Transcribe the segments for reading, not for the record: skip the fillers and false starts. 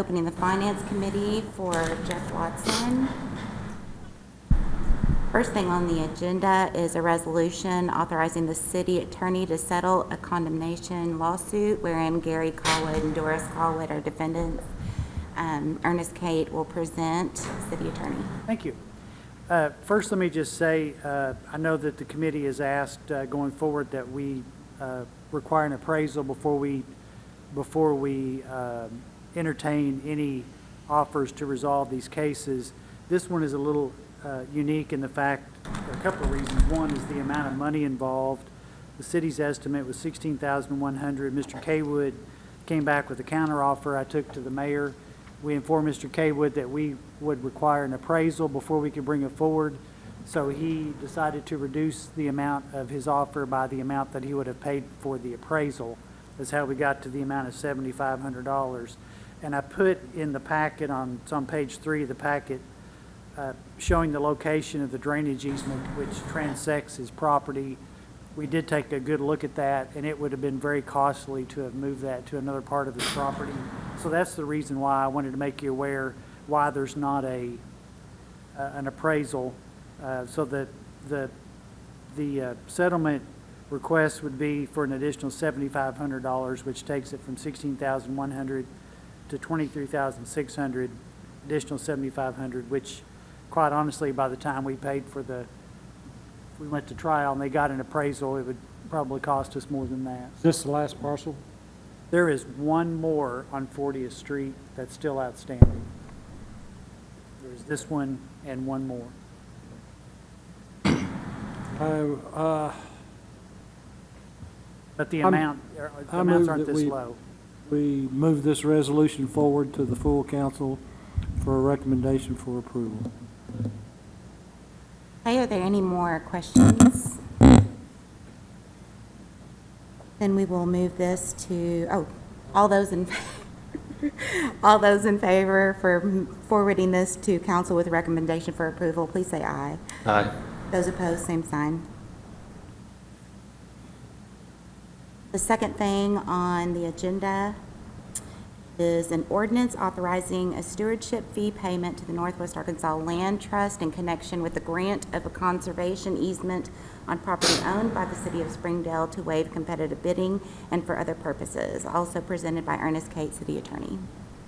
opening the Finance Committee for Jeff Watson. First thing on the agenda is a resolution authorizing the city attorney to settle a condemnation lawsuit wherein Gary Colwood and Doris Colwood are defendants. Ernest Kate will present, city attorney. Thank you. First, let me just say, I know that the committee has asked going forward that we require an appraisal before we entertain any offers to resolve these cases. This one is a little unique in the fact, for a couple of reasons. One is the amount of money involved. The city's estimate was $16,100. Mr. Kaywood came back with a counteroffer I took to the mayor. We informed Mr. Kaywood that we would require an appraisal before we could bring it forward. So he decided to reduce the amount of his offer by the amount that he would have paid for the appraisal. That's how we got to the amount of $7,500. And I put in the packet, it's on page 3 of the packet, showing the location of the drainage easement which transects his property. We did take a good look at that, and it would have been very costly to have moved that to another part of his property. So that's the reason why I wanted to make you aware why there's not an appraisal. So that the settlement request would be for an additional $7,500, which takes it from $16,100 to $23,600, additional $7,500, which quite honestly, by the time we paid for we went to trial and they got an appraisal, it would probably cost us more than that. Is this the last parcel? There is one more on 40th Street that's still outstanding. There's this one and one more. But the amounts aren't this low. We move this resolution forward to the full council for a recommendation for approval. Okay, are there any more questions? Then we will move this to, all those in favor for forwarding this to council with a recommendation for approval, please say aye. Aye. Those opposed, same sign. The second thing on the agenda is an ordinance authorizing a stewardship fee payment to the Northwest Arkansas Land Trust in connection with the grant of a conservation easement on property owned by the city of Springdale to waive competitive bidding and for other purposes. Also presented by Ernest Kate, city attorney.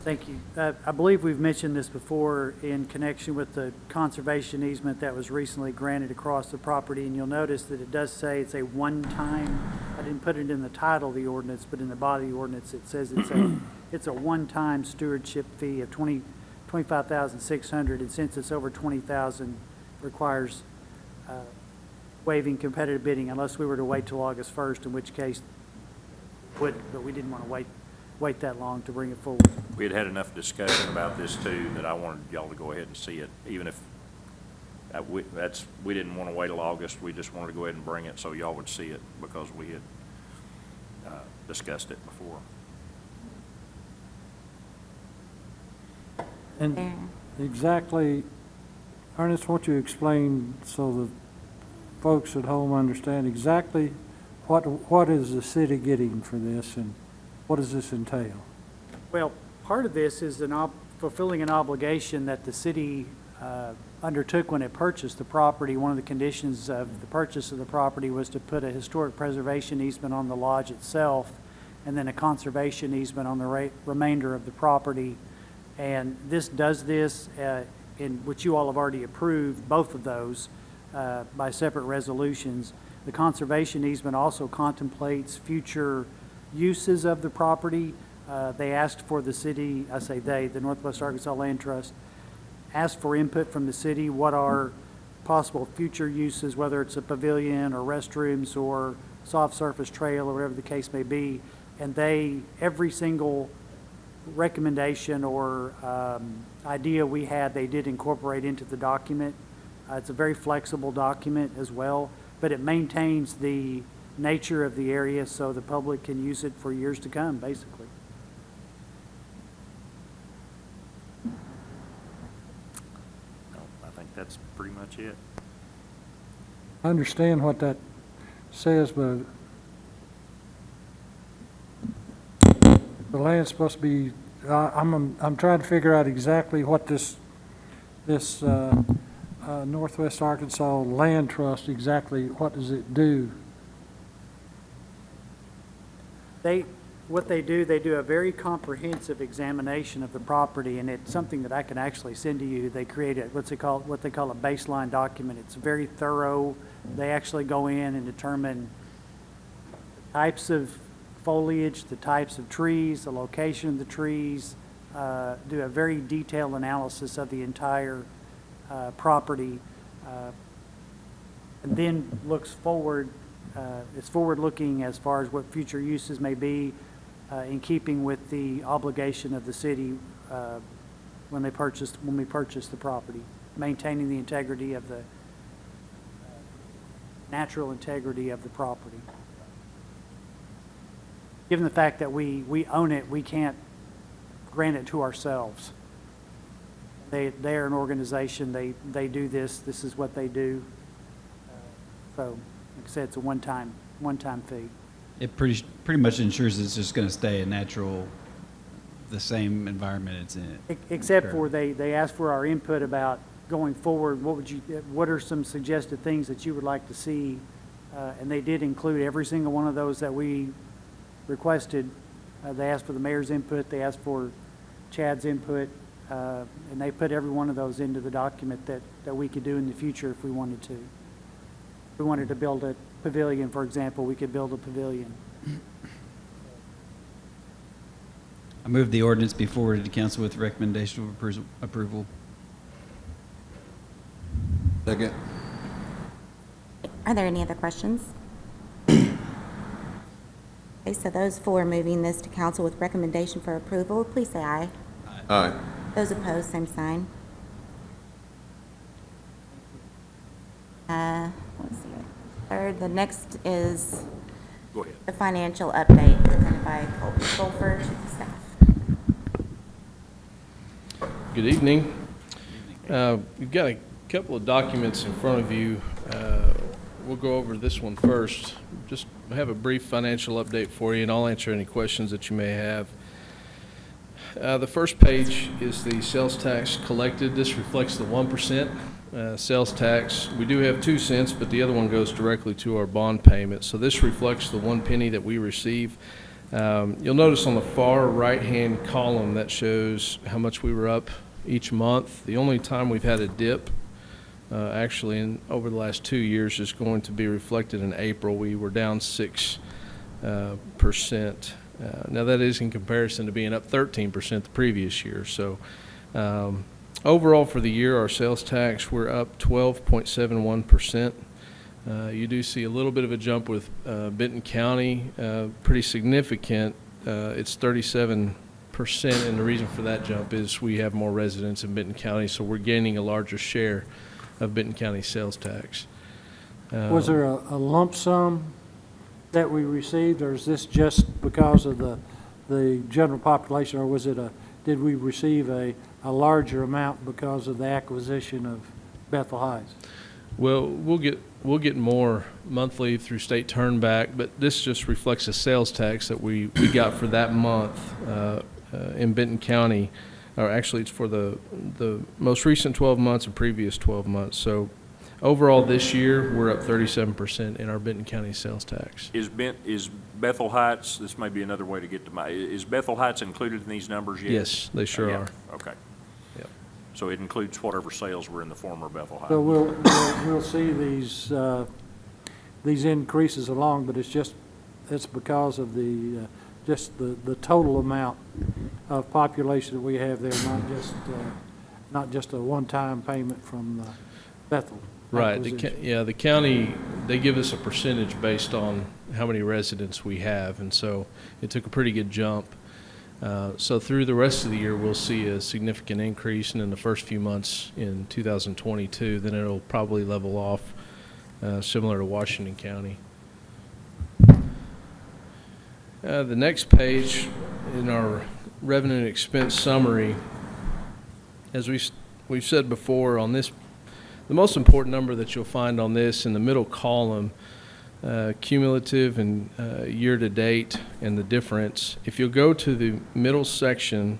Thank you. I believe we've mentioned this before in connection with the conservation easement that was recently granted across the property, and you'll notice that it does say it's a one-time, I didn't put it in the title of the ordinance, but in the body of the ordinance it says it's a one-time stewardship fee of $25,600, and since it's over $20,000, requires waiving competitive bidding unless we were to wait till August 1st, in which case would, but we didn't want to wait that long to bring it forward. We had enough discussion about this too that I wanted y'all to go ahead and see it, even if we didn't want to wait till August. We just wanted to go ahead and bring it so y'all would see it because we had discussed it before. And There. exactly, Ernest, won't you explain so the folks at home understand exactly what is the city getting for this and what does this entail? Well, part of this is fulfilling an obligation that the city undertook when it purchased the property. One of the conditions of the purchase of the property was to put a historic preservation easement on the lodge itself and then a conservation easement on the remainder of the property. And this does this, in which you all have already approved, both of those by separate resolutions. The conservation easement also contemplates future uses of the property. They asked for the city, I say they, the Northwest Arkansas Land Trust, asked for input from the city. What are possible future uses, whether it's a pavilion or restrooms or soft surface trail or whatever the case may be. And every single recommendation or idea we had, they did incorporate into the document. It's a very flexible document as well, but it maintains the nature of the area so the public can use it for years to come, basically. No, I think that's pretty much it. I understand what that says, but the land's supposed to be I'm trying to figure out exactly what this Northwest Arkansas Land Trust, exactly what does it do? What they do a very comprehensive examination of the property, and it's something that I can actually send to you. They create what they call a baseline document. It's very thorough. They actually go in and determine types of foliage, the types of trees, the location of the trees, do a very detailed analysis of the entire property, and then looks forward. It's forward-looking as far as what future uses may be, in keeping with the obligation of the city when we purchase the property, maintaining the integrity of the natural integrity of the property. Given the fact that we own it, we can't grant it to ourselves. They're an organization. They do this. This is what they do. So, like I said, it's a one-time fee. It pretty much ensures it's just going to stay a natural, the same environment it's in. Except for they ask for our input about going forward. What are some suggested things that you would like to see? And they did include every single one of those that we requested. They asked for the mayor's input. They asked for Chad's input, and they put every one of those into the document that we could do in the future if we wanted to. If we wanted to build a pavilion, for example, we could build a pavilion. I move the ordinance be forwarded to council with recommendation of approval. Second. Are there any other questions? Okay, so those for moving this to council with recommendation for approval, please say aye. Aye. Those opposed, same sign. Let's see. Third, the next is Go ahead. the financial update presented by Colby Fulford, Chief of Staff. Good evening. You've got a couple of documents in front of you. We'll go over this one first. Just have a brief financial update for you, and I'll answer any questions that you may have. The first page is the sales tax collected. This reflects the 1% sales tax. We do have 2 cents, but the other one goes directly to our bond payment. So this reflects the 1 penny that we receive. You'll notice on the far right-hand column that shows how much we were up each month. The only time we've had a dip, actually over the last 2 years, is going to be reflected in April. We were down 6%. Now that is in comparison to being up 13% the previous year. So overall for the year, our sales tax, we're up 12.71%. You do see a little bit of a jump with Benton County, pretty significant. It's 37%, and the reason for that jump is we have more residents in Benton County, so we're gaining a larger share of Benton County sales tax. Was there a lump sum that we received, or is this just because of the general population, or did we receive a larger amount because of the acquisition of Bethel Heights? Well, we'll get more monthly through state turnback, but this just reflects the sales tax that we got for that month in Benton County, or actually it's for the most recent 12 months and previous 12 months. So overall this year, we're up 37% in our Benton County sales tax. Is Bethel Heights, this may be another way to get to is Bethel Heights included in these numbers yet? Yes, they sure Yeah. are. Okay. Yep. So it includes whatever sales were in the former Bethel Heights. So we'll see these increases along, but it's because of just the total amount of population that we have there, not just a one-time payment from the Bethel. Right. The county, they give us a percentage based on how many residents we have, and so it took a pretty good jump. So through the rest of the year, we'll see a significant increase, and in the first few months in 2022, then it'll probably level off, similar to Washington County. The next page in our revenue and expense summary, as we've said before on this, the most important number that you'll find on this in the middle column cumulative and year-to-date and the difference. If you'll go to the middle section,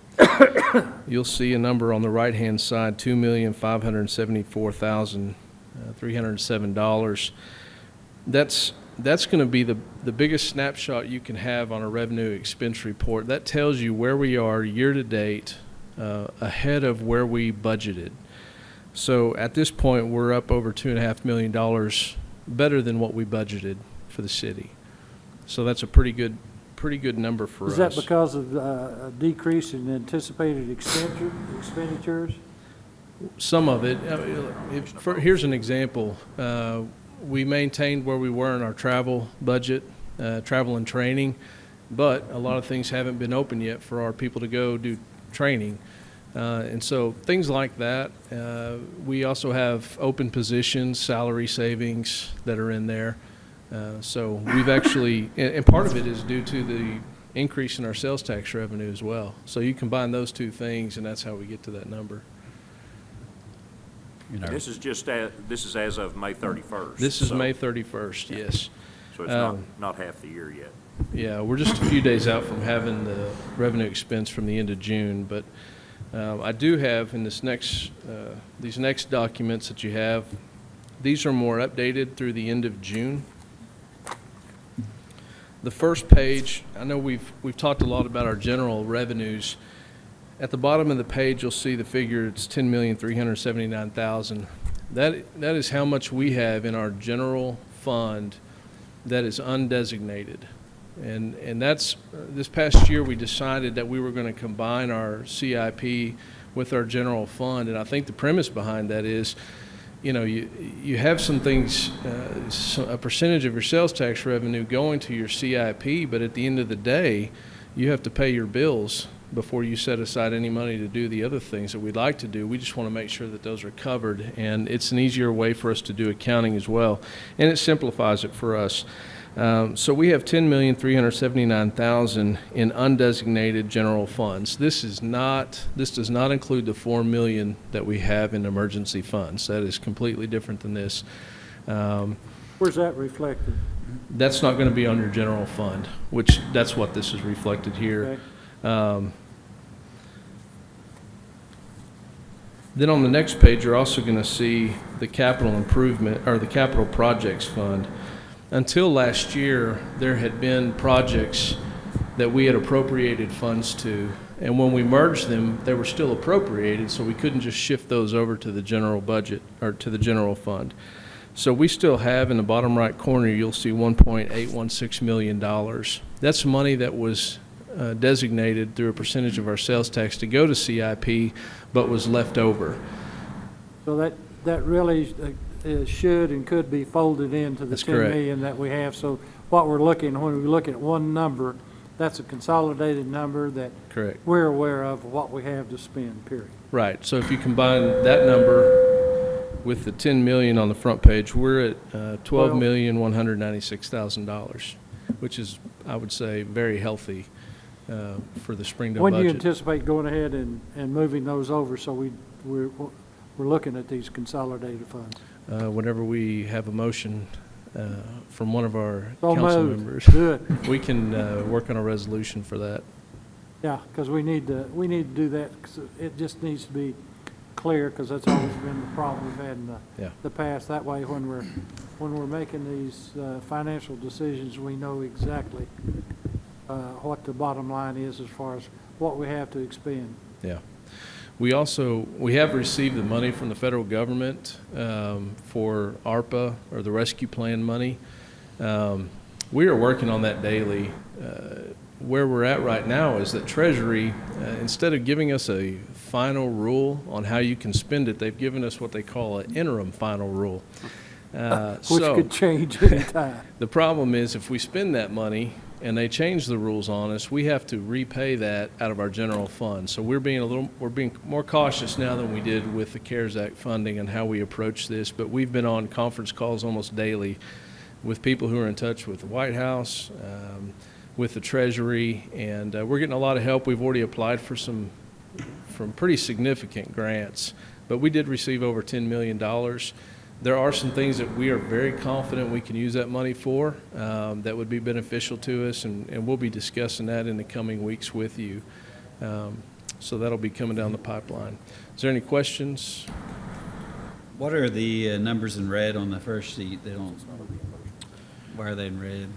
you'll see a number on the right-hand side, $2,574,307. That's going to be the biggest snapshot you can have on a revenue expense report. That tells you where we are year-to-date ahead of where we budgeted. So at this point, we're up over $2.5 million better than what we budgeted for the city. So that's a pretty good number for us. Is that because of a decrease in anticipated expenditures? Some of it. Here's an example. We maintained where we were in our travel budget, travel and training, but a lot of things haven't been open yet for our people to go do training. And so things like that. We also have open positions, salary savings that are in there. So we've actually, and part of it is due to the increase in our sales tax revenue as well. So you combine those two things, and that's how we get to that number. You know, This is this is as of May 31st. This is so- May 31st, yes. So it's not half the year yet. Yeah, we're just a few days out from having the revenue expense from the end of June, but I do have in these next documents that you have, these are more updated through the end of June. The first page, I know we've talked a lot about our general revenues. At the bottom of the page, you'll see the figure, it's $10,379,000. That is how much we have in our general fund that is undesignated. And that's, this past year, we decided that we were going to combine our CIP with our general fund. And I think the premise behind that is, you know, you have some things, a percentage of your sales tax revenue going to your CIP, but at the end of the day, you have to pay your bills before you set aside any money to do the other things that we'd like to do. We just want to make sure that those are covered, and it's an easier way for us to do accounting as well, and it simplifies it for us. So we have $10,379,000 in undesignated general funds. This does not include the $4 million that we have in emergency funds. That is completely different than this. Where's that reflected? That's not going to be on your general fund, which that's what this is reflected here. Okay. Then on the next page, you're also going to see the capital improvement or the capital projects fund. Until last year, there had been projects that we had appropriated funds to, and when we merged them, they were still appropriated, so we couldn't just shift those over to the general budget or to the general fund. So we still have, in the bottom right corner, you'll see $1.816 million. That's money that was designated through a percentage of our sales tax to go to CIP, but was left over. So that really should and could be folded into the That's 10 correct. million that we have. So what we're looking, when we look at one number, that's a consolidated number that Correct. we're aware of what we have to spend, period. Right. So if you combine that number with the 10 million on the front page, we're at $12,196,000, which is, I would say, very healthy for the Springdale When do you budget. anticipate going ahead and moving those over so we're looking at these consolidated funds? Whenever we have a motion from one of our So council moved. members, Good. we can work on a resolution for that. Yeah, because we need to do that, because it just needs to be clear, because that's always been the problem we've had in Yeah. the past. That way, when we're making these financial decisions, we know exactly what the bottom line is as far as what we have to expend. Yeah. We have received the money from the federal government for ARPA, or the rescue plan money. We are working on that daily. Where we're at right now is that Treasury, instead of giving us a final rule on how you can spend it, they've given us what they call an interim final rule. Which could change anytime. The problem is if we spend that money and they change the rules on us, we have to repay that out of our general fund. So we're being more cautious now than we did with the CARES Act funding and how we approach this. But we've been on conference calls almost daily with people who are in touch with the White House, with the Treasury, and we're getting a lot of help. We've already applied for some pretty significant grants, but we did receive over $10 million. There are some things that we are very confident we can use that money for that would be beneficial to us, and we'll be discussing that in the coming weeks with you. So that'll be coming down the pipeline. Is there any questions? What are the numbers in red on the first sheet? They don't, why are they in red?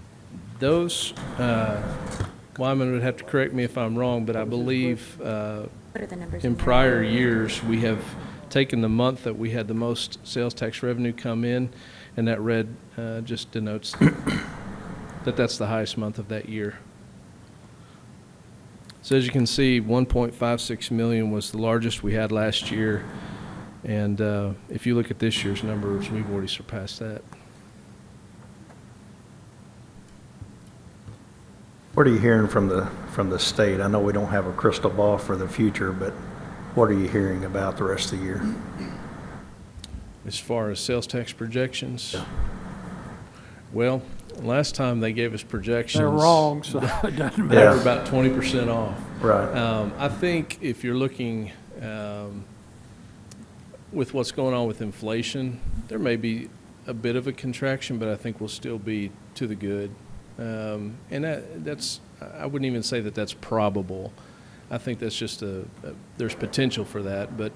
Those, Wyman would have to correct me if I'm wrong, but I believe What are the numbers? in prior years, we have taken the month that we had the most sales tax revenue come in, and that red just denotes that that's the highest month of that year. So as you can see, 1.56 million was the largest we had last year, and if you look at this year's numbers, we've already surpassed that. What are you hearing from the state? I know we don't have a crystal ball for the future, but what are you hearing about the rest of the year? As far as sales tax projections, well, last time they gave us projections. They're wrong, so it doesn't They matter. were about 20% off. Right. I think if you're looking with what's going on with inflation, there may be a bit of a contraction, but I think we'll still be to the good. And that's, I wouldn't even say that that's probable. I think that's just there's potential for that. But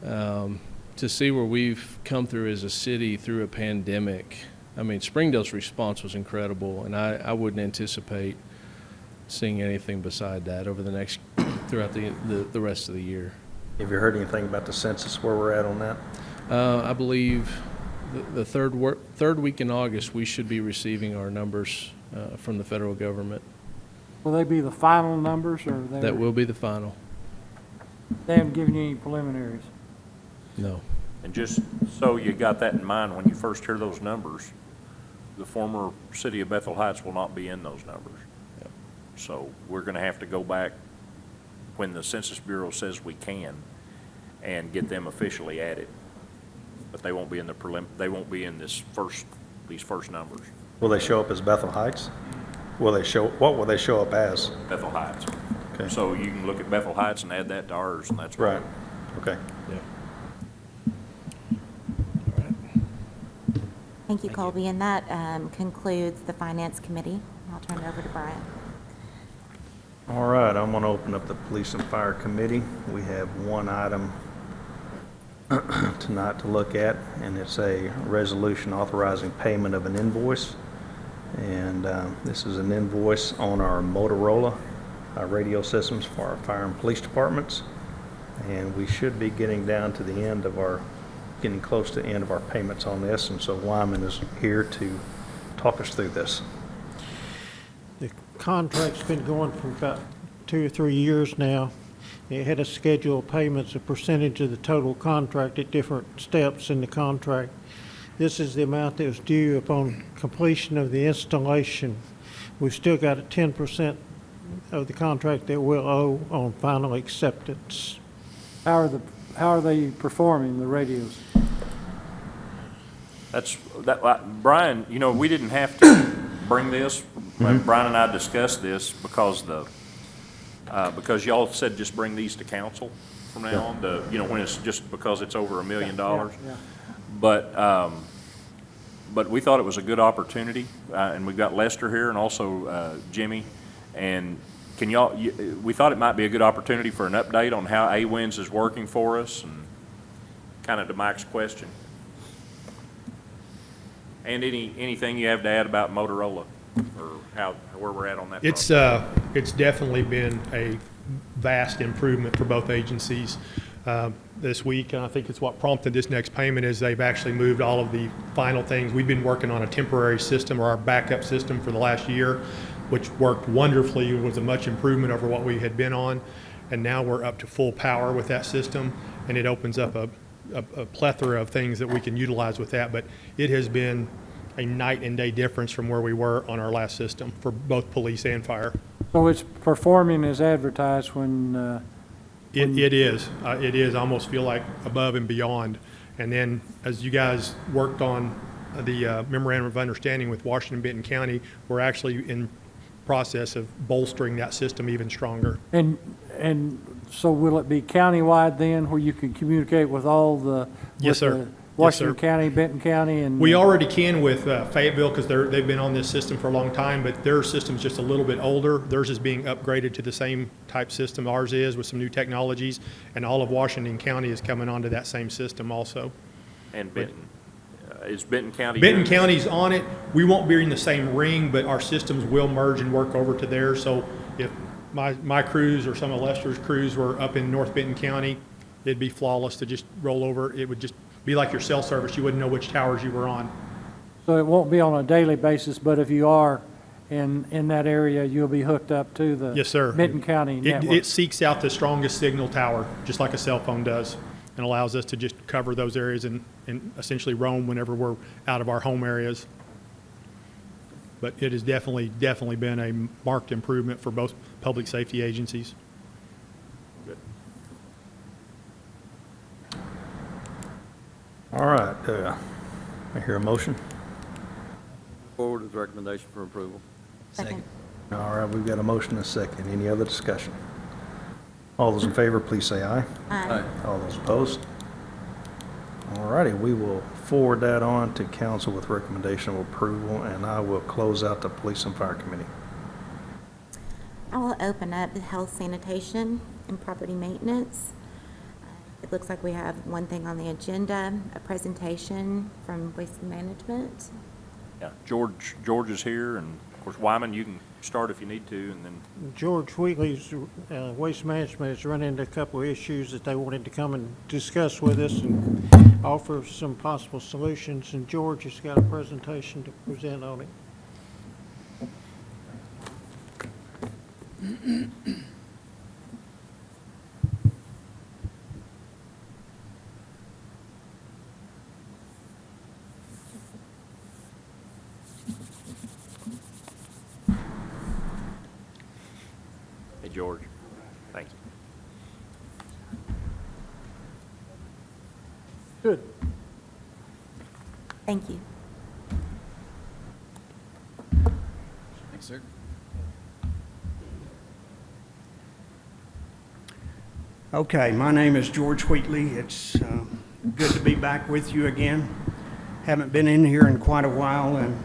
to see where we've come through as a city through a pandemic, I mean, Springdale's response was incredible, and I wouldn't anticipate seeing anything beside that over the next, throughout the rest of the year. Have you heard anything about the census, where we're at on that? I believe the third week in August, we should be receiving our numbers from the federal government. Will they be the final numbers, or That will be the final. they haven't given you any preliminaries? No. And just so you got that in mind, when you first hear those numbers, the former city of Bethel Heights will not be in those numbers. Yep. So we're going to have to go back when the Census Bureau says we can and get them officially added. But they won't be in the they won't be in these first numbers. Will they show up as Bethel Heights? What will they show up as? Bethel Heights. Okay. So you can look at Bethel Heights and add that to ours, and that's Right, okay. Yeah. Thank you, Colby. And that concludes the Finance Committee. I'll turn it over to Brian. All right, I'm going to open up the Police and Fire Committee. We have one item tonight to look at, and it's a resolution authorizing payment of an invoice. And this is an invoice on our Motorola radio systems for our fire and police departments. And we should be getting close to the end of our payments on this. And so Wyman is here to talk us through this. The contract's been going for about 2 or 3 years now. It had a schedule of payments, a percentage of the total contract at different steps in the contract. This is the amount that was due upon completion of the installation. We've still got a 10% of the contract that we'll owe on final acceptance. How are they performing, the radios? Brian, we didn't have to bring this. Brian and I discussed this because because y'all said just bring these to council from now on, when it's just because it's over $1 million. Yeah. But we thought it was a good opportunity, and we've got Lester here and also Jimmy. And we thought it might be a good opportunity for an update on how AWINS is working for us, and kind of to Mike's question. And anything you have to add about Motorola, or where we're at on that process? It's definitely been a vast improvement for both agencies this week, and I think it's what prompted this next payment is they've actually moved all of the final things. We've been working on a temporary system, or our backup system, for the last year, which worked wonderfully. It was a much improvement over what we had been on, and now we're up to full power with that system, and it opens up a plethora of things that we can utilize with that. But it has been a night and day difference from where we were on our last system for both police and fire. So it's performing as advertised when It is. It is. I almost feel like above and beyond. And then as you guys worked on the memorandum of understanding with Washington Benton County, we're actually in process of bolstering that system even stronger. And so will it be countywide then, where you can communicate with all the? Yes, sir. Washington County, Benton County, and? We already can with Fayetteville because they've been on this system for a long time, but their system's just a little bit older. Theirs is being upgraded to the same type system ours is with some new technologies, and all of Washington County is coming onto that same system also. And Benton, is Benton County? Benton doing this? County's on it. We won't be in the same ring, but our systems will merge and work over to theirs. So if my crews or some of Lester's crews were up in North Benton County, it'd be flawless to just roll over. It would just be like your cell service. You wouldn't know which towers you were on. So it won't be on a daily basis, but if you are in that area, you'll be hooked up to the? Yes, sir. Benton County network? It seeks out the strongest signal tower, just like a cell phone does, and allows us to just cover those areas and essentially roam whenever we're out of our home areas. But it has definitely been a marked improvement for both public safety agencies. Good. All right, I hear a motion. Forward with recommendation for approval. Second. All right, we've got a motion and a second. Any other discussion? All those in favor, please say aye. Aye. All those opposed? All righty, we will forward that on to council with recommendation of approval, and I will close out the Police and Fire Committee. I will open up the health, sanitation, and property maintenance. It looks like we have one thing on the agenda, a presentation from Waste Management. Yeah, George is here, and of course, Wyman, you can start if you need to, and then, George Wheatley's Waste Management has run into a couple of issues that they wanted to come and discuss with us and offer some possible solutions, and George has got a presentation to present on it. hey, George, thank you. Good. Thank you. Thanks, sir. Okay, my name is George Wheatley. It's good to be back with you again. Haven't been in here in quite a while, and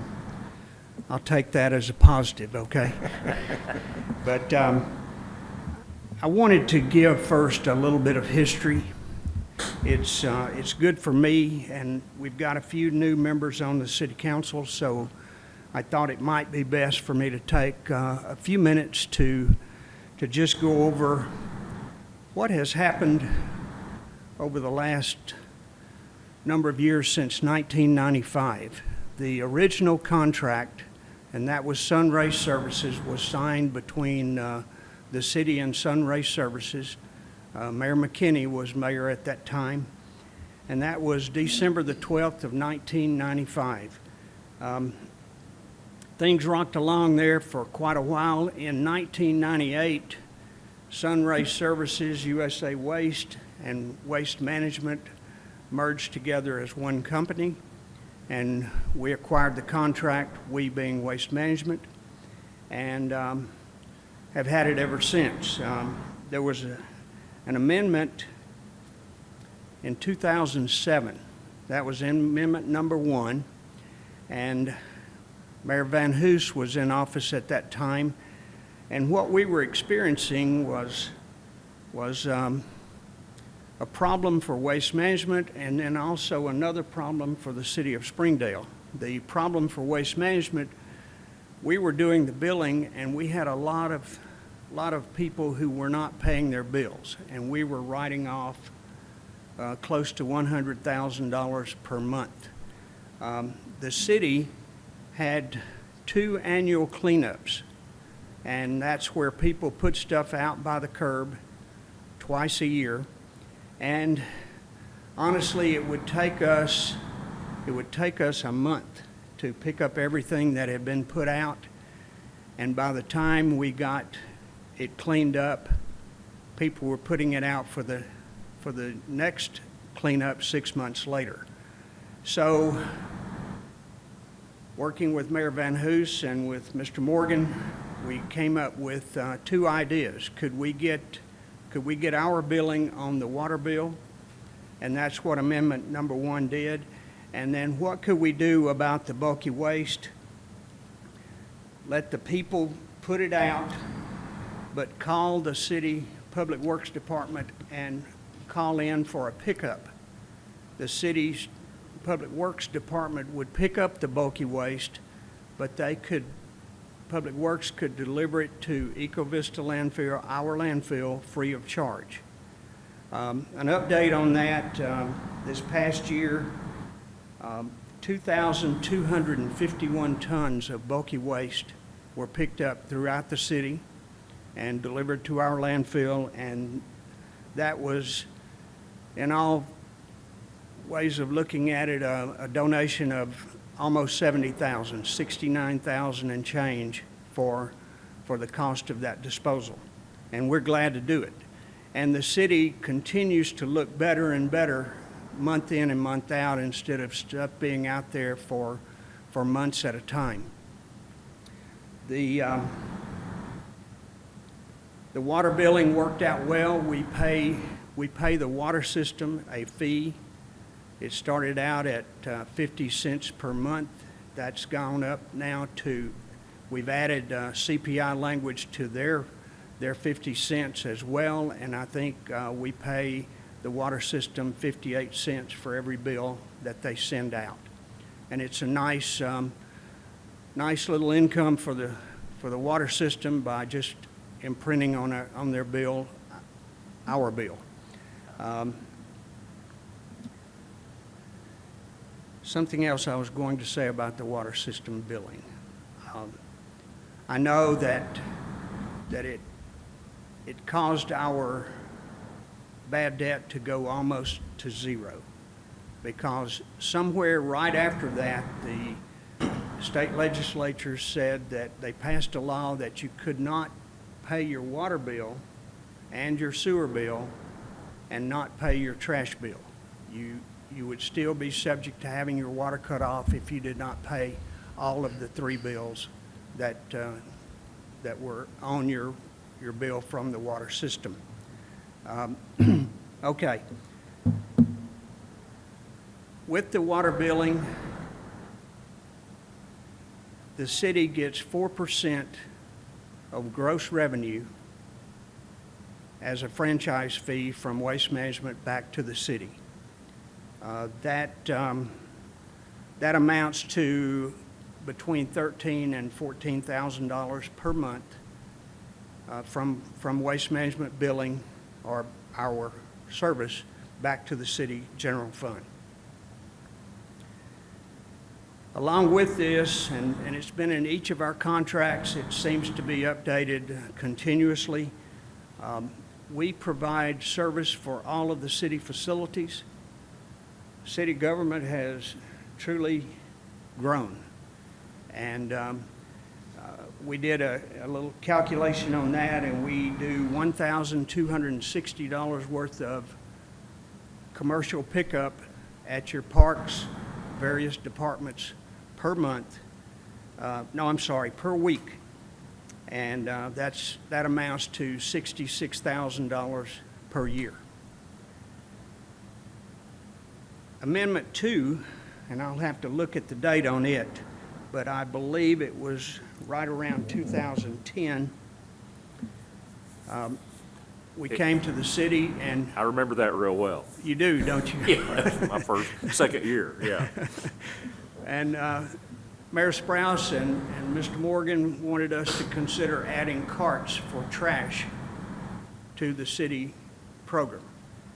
I'll take that as a positive, okay? But I wanted to give first a little bit of history. It's good for me, and we've got a few new members on the city council, so I thought it might be best for me to take a few minutes to just go over what has happened over the last number of years since 1995. The original contract, and that was Sunray Services, was signed between the city and Sunray Services. Mayor McKinney was mayor at that time, and that was December the 12th of 1995. Things rocked along there for quite a while. In 1998, Sunray Services, USA Waste, and Waste Management merged together as one company, and we acquired the contract, we being Waste Management, and have had it ever since. There was an amendment in 2007. That was amendment number 1, and Mayor Van Hoos was in office at that time. And what we were experiencing was a problem for Waste Management, and then also another problem for the city of Springdale. The problem for Waste Management, we were doing the billing, and we had a lot of people who were not paying their bills, and we were writing off close to $100,000 per month. The city had 2 annual cleanups, and that's where people put stuff out by the curb twice a year. And honestly, it would take us a month to pick up everything that had been put out, and by the time we got it cleaned up, people were putting it out for the next cleanup 6 months later. So, working with Mayor Van Hoos and with Mr. Morgan, we came up with 2 ideas. Could we get our billing on the water bill, And that's what amendment number 1 did. And then what could we do about the bulky waste? Let the people put it out, but call the city Public Works Department and call in for a pickup. The city's Public Works Department would pick up the bulky waste, but Public Works could deliver it to Ecovista landfill, our landfill, free of charge. An update on that, this past year, 2,251 tons of bulky waste were picked up throughout the city and delivered to our landfill, and that was, in all ways of looking at it, a donation of almost 70,000, 69,000 and change for the cost of that disposal. And we're glad to do it. And the city continues to look better and better month in and month out instead of stuff being out there for months at a time. The water billing worked out well. We pay the water system a fee. It started out at 50 cents per month. That's gone up now to, we've added CPI language to their 50 cents as well, and I think we pay the water system 58 cents for every bill that they send out. And it's a nice little income for the water system by just imprinting on their bill, our bill. Something else I was going to say about the water system billing. I know that it caused our bad debt to go almost to zero, because somewhere right after that, the state legislature said that they passed a law that you could not pay your water bill and your sewer bill and not pay your trash bill. You would still be subject to having your water cut off if you did not pay all of the 3 bills that were on your bill from the water system. Okay. With the water billing, the city gets 4% of gross revenue as a franchise fee from Waste Management back to the city. That amounts to between $13,000 and $14,000 per month from Waste Management billing or our service back to the city general fund. Along with this, and it's been in each of our contracts, it seems to be updated continuously, we provide service for all of the city facilities. City government has truly grown, and we did a little calculation on that, and we do $1,260 worth of commercial pickup at your parks, various departments per month. Per week, and that amounts to $66,000 per year. Amendment 2, and I'll have to look at the date on it, but I believe it was right around 2010. We came to the city, and I remember that real well. you do, don't you? Yeah, that's my second year, yeah. And Mayor Sprouse and Mr. Morgan wanted us to consider adding carts for trash to the city program.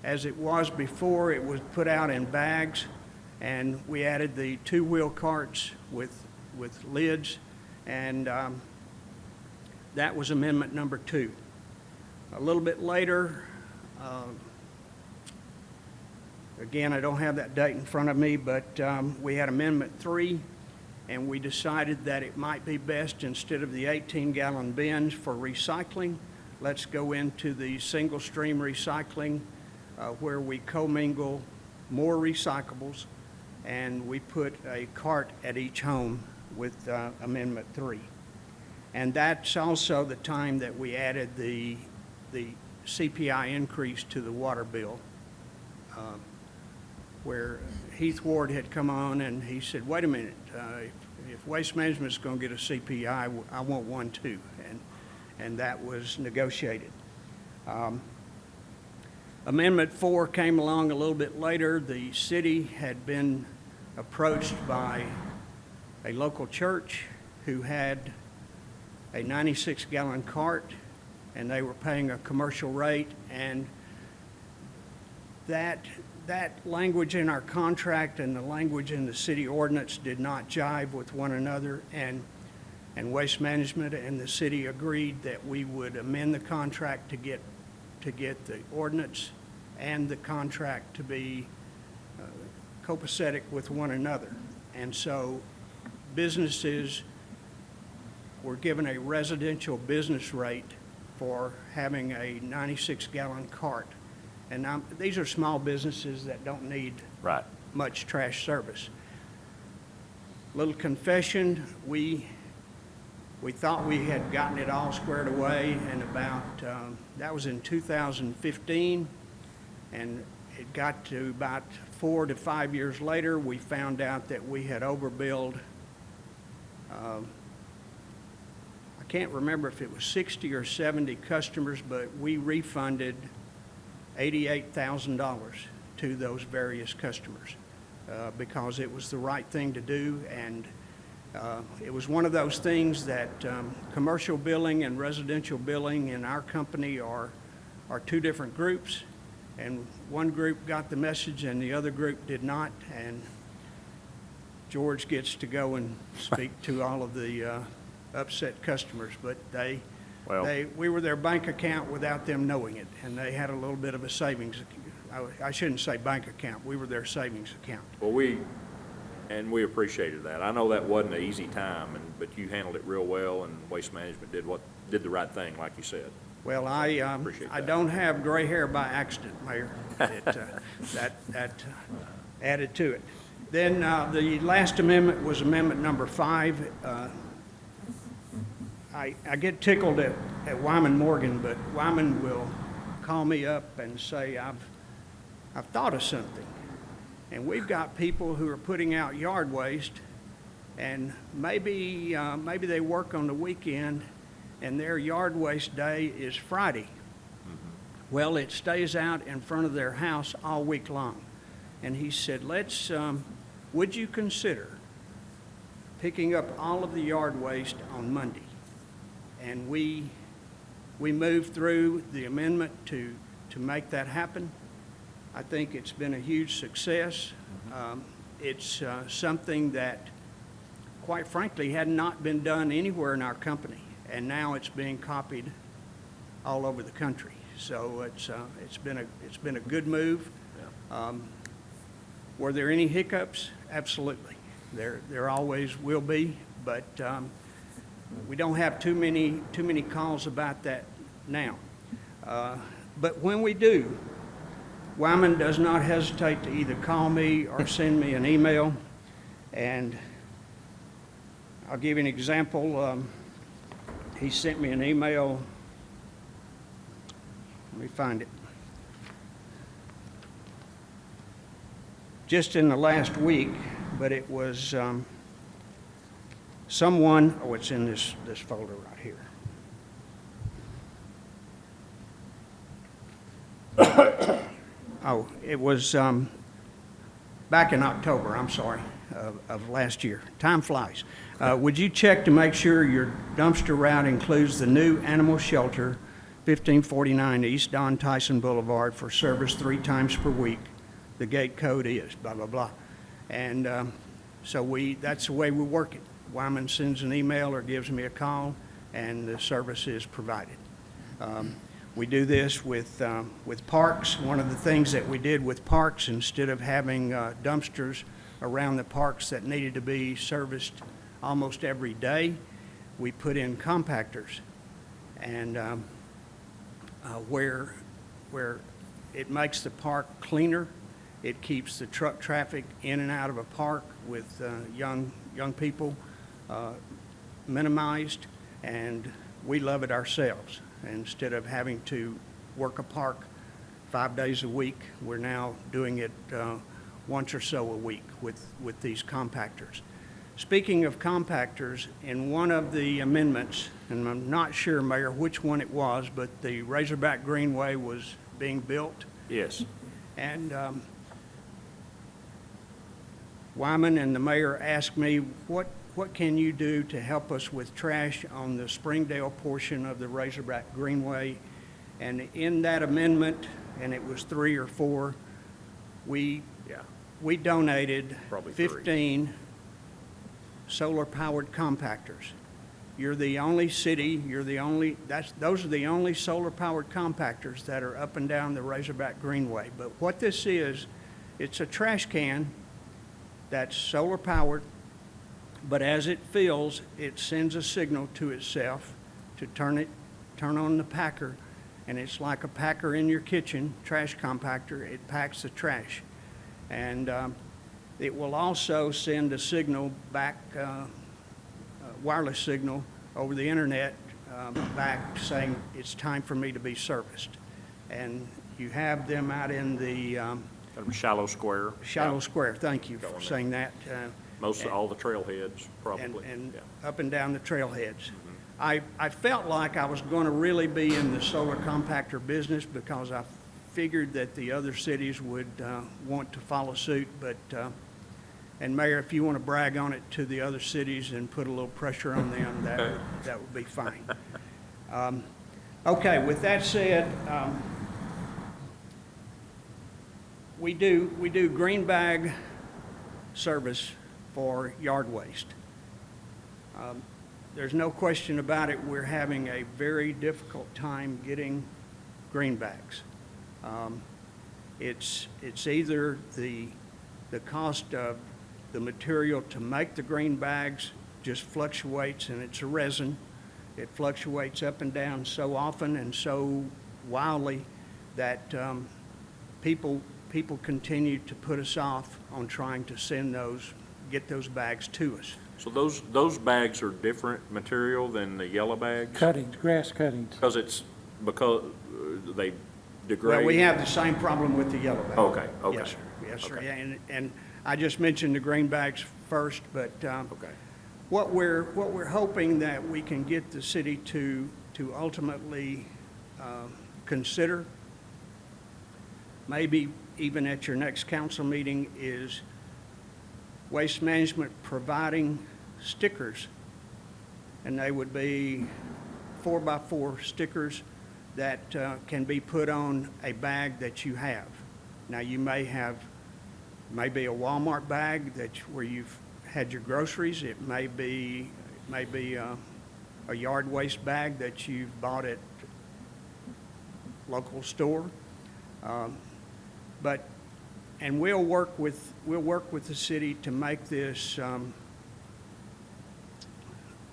As it was before, it was put out in bags, and we added the 2-wheel carts with lids, and that was amendment number 2. A little bit later, again, I don't have that date in front of me, but we had amendment 3, and we decided that it might be best, instead of the 18-gallon bins for recycling, let's go into the single stream recycling, where we commingle more recyclables, and we put a cart at each home with amendment 3. And that's also the time that we added the CPI increase to the water bill where Heath Ward had come on and he said, wait a minute, if Waste Management's going to get a CPI, I want one too. And that was negotiated. Amendment 4 came along a little bit later. The city had been approached by a local church who had a 96-gallon cart, and they were paying a commercial rate, and that language in our contract and the language in the city ordinance did not jive with one another, and Waste Management and the city agreed that we would amend the contract to get the ordinance and the contract to be copacetic with one another. And so businesses were given a residential business rate for having a 96-gallon cart. And these are small businesses that don't need Right. much trash service. Little confession, we thought we had gotten it all squared away, and that was in 2015, and it got to about 4 to 5 years later, we found out that we had overbilled, I can't remember if it was 60 or 70 customers, but we refunded $88,000 to those various customers because it was the right thing to do, and it was one of those things that commercial billing and residential billing in our company are two different groups, and one group got the message and the other group did not, and George gets to go and speak to all of the upset customers, but we were their bank account without them knowing it, and they had a little bit of a savings. I shouldn't say bank account. We were their savings account. Well, we appreciated that. I know that wasn't an easy time, but you handled it real well, and Waste Management did the right thing, like you said. Well, I don't have gray hair by accident, Mayor. That added to it. Then the last amendment was Amendment number 5. I get tickled at Wyman Morgan, but Wyman will call me up and say, I've thought of something. And we've got people who are putting out yard waste, and maybe they work on the weekend, and their yard waste day is Friday. Mm-hmm. Well, it stays out in front of their house all week long. And he said, would you consider picking up all of the yard waste on Monday? And we moved through the amendment to make that happen. I think it's been a huge success. It's something that, quite frankly, had not been done anywhere in our company, and now it's being copied all over the country. So it's been a good move. Were there any hiccups? Absolutely. There always will be, but we don't have too many calls about that now. But when we do, Wyman does not hesitate to either call me or send me an email, and I'll give you an example. He sent me an email. Let me find it. Just in the last week, but it was someone, it's in this folder right here. It was back in October, of last year. Time flies. Would you check to make sure your dumpster route includes the new animal shelter, 1549 East Don Tyson Boulevard, for service 3 times per week? The gate code is blah, blah, blah. And so that's the way we work it. Wyman sends an email or gives me a call, and the service is provided. We do this with parks. One of the things that we did with parks, instead of having dumpsters around the parks that needed to be serviced almost every day, we put in compactors. And where it makes the park cleaner, it keeps the truck traffic in and out of a park with young people minimized, and we love it ourselves. Instead of having to work a park 5 days a week, we're now doing it once or so a week with these compactors. Speaking of compactors, in one of the amendments, and I'm not sure, Mayor, which one it was, but the Razorback Greenway was being built. Yes. And Wyman and the mayor asked me, what can you do to help us with trash on the Springdale portion of the Razorback Greenway? And in that amendment, and it was 3 or 4, we donated Probably 3. 15 solar-powered compactors. You're the only city, those are the only solar-powered compactors that are up and down the Razorback Greenway. But what this is, it's a trash can that's solar-powered, but as it fills, it sends a signal to itself to turn on the packer, and it's like a packer in your kitchen, trash compactor. It packs the trash. And it will also send a signal back, wireless signal over the internet back saying it's time for me to be serviced. And you have them out in the Shallow Square. Shallow Square. Thank you for saying that. Most of all the trailheads, probably. And Yeah. up and down the trailheads. I felt like I was going to really be in the solar compactor business because I figured that the other cities would want to follow suit, but and Mayor, if you want to brag on it to the other cities and put a little pressure on them, that would be fine. Okay, with that said, we do green bag service for yard waste. There's no question about it, we're having a very difficult time getting green bags. It's either the cost of the material to make the green bags just fluctuates, and it's a resin. It fluctuates up and down so often and so wildly that people continue to put us off on trying to get those bags to us. So those bags are different material than the yellow bags? Cuttings, grass cuttings. Because they degrade? Well, we have the same problem with the yellow bag. Okay. Yes, sir. Yes, sir. Okay. And I just mentioned the green bags first, but Okay. what we're hoping that we can get the city to ultimately consider, maybe even at your next council meeting, is Waste Management providing stickers, and they would be 4x4 stickers that can be put on a bag that you have. Now, you may have maybe a Walmart bag where you've had your groceries. It may be a yard waste bag that you've bought at local store. And we'll work with the city to make this